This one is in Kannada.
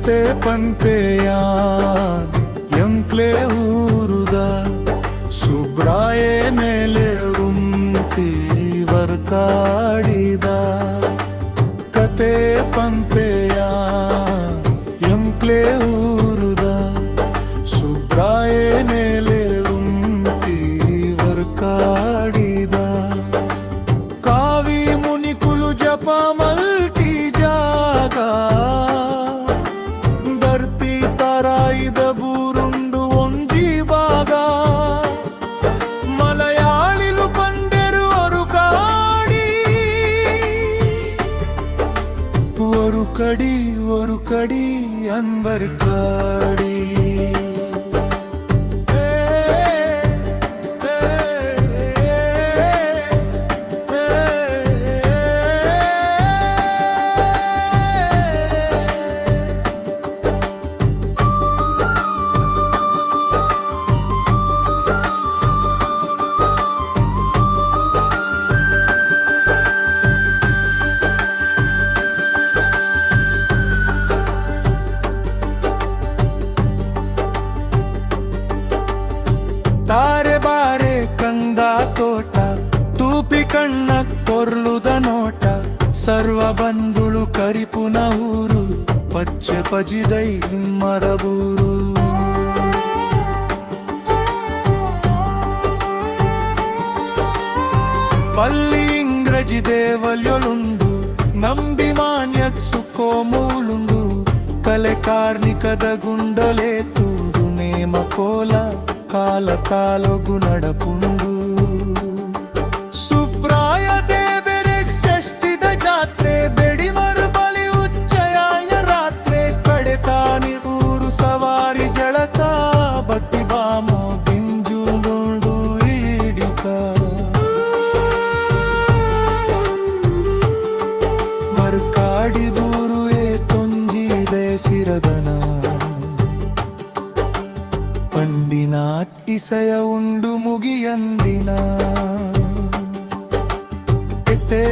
ಕತೆ ಪಂಪೆಯಾನ್ ಎಂಕ್ಲೆ ಊರುದ ಸುಬ್ರಾಯೆ ಮೇಲೆ ಉಂತಿ ವರ್ಕಾಡಿದ ಕತೆ ಪಂಪೆಯಾನ್ ಎಂಕ್ಲೆ ಊರುದ ಸುಬ್ರಾಯೆ ಮೇಲೆ ಉಂತಿ ವರ್ಕಾಡಿದ ಕಾವಿ ಮುನಿಕುಲು ಜಪ ಮಲ್ಟಿ ಜಾಗ ಧರ್ತಿ ತರಾಯಿದ ಬೂರುಂಡು ಒಂಜಿ ಭಾಗ ಮಲಯಾಳಿಲು ಪಂಡೆರು ஒரு கடி அன்பர் காடி ತಾರೆ ಬಾರೆ ಕಂದ ತೋಟ ತೂಪಿ ಕಣ್ಣ ಕೊರ್ಲುದ ನೋಟ ಸರ್ವ ಬಂಧುಳು ಕರಿಪುನ ಊರು ಪಚ್ಚೆ ಪಜಿದೈ ಮರಬೂರು ಪಲ್ಲಿ ಇಂಗ್ರಜಿ ದೇವಲ್ಯೊಲುಂಡು ನಂಬಿ ಮಾನ್ಯಕ್ ಸುಖೋಮೂಲುಂಡು ಕಲೆ ಕಾರ್ಮಿಕದ ಗುಂಡೊಲೆ ತೂಡು ನೇಮ ಕೋಲ ಕಾಲ ಕಾಲೊಗು ನಡಪುಂಡು ಸುಬ್ರಾಯ ದೇವರೆ ಷಷ್ಠಿದ ಜಾತ್ರೆ ಬೆಡಿ ಮರು ಬಲಿ ಉಚ್ಚಯಾಯ ರಾತ್ರೆ ಕಡೆ ಕಾನಿ ಊರು ಸವಾರಿ ಜಳಕ ಭಕ್ತಿ ಬಾಮೋ ದಿಂಜು ನೋಡು ಈಡಿಕ ವರ್ಕಾಡಿ ದೂರು ಏ ತೊಂಜಿದೆ ಸಿರದನ ಪಂಡಿನ ಅಟ್ಟಿಸಯ ಉಂಡು ಮುಗಿಯಂದಿನ ಎತ್ತೆ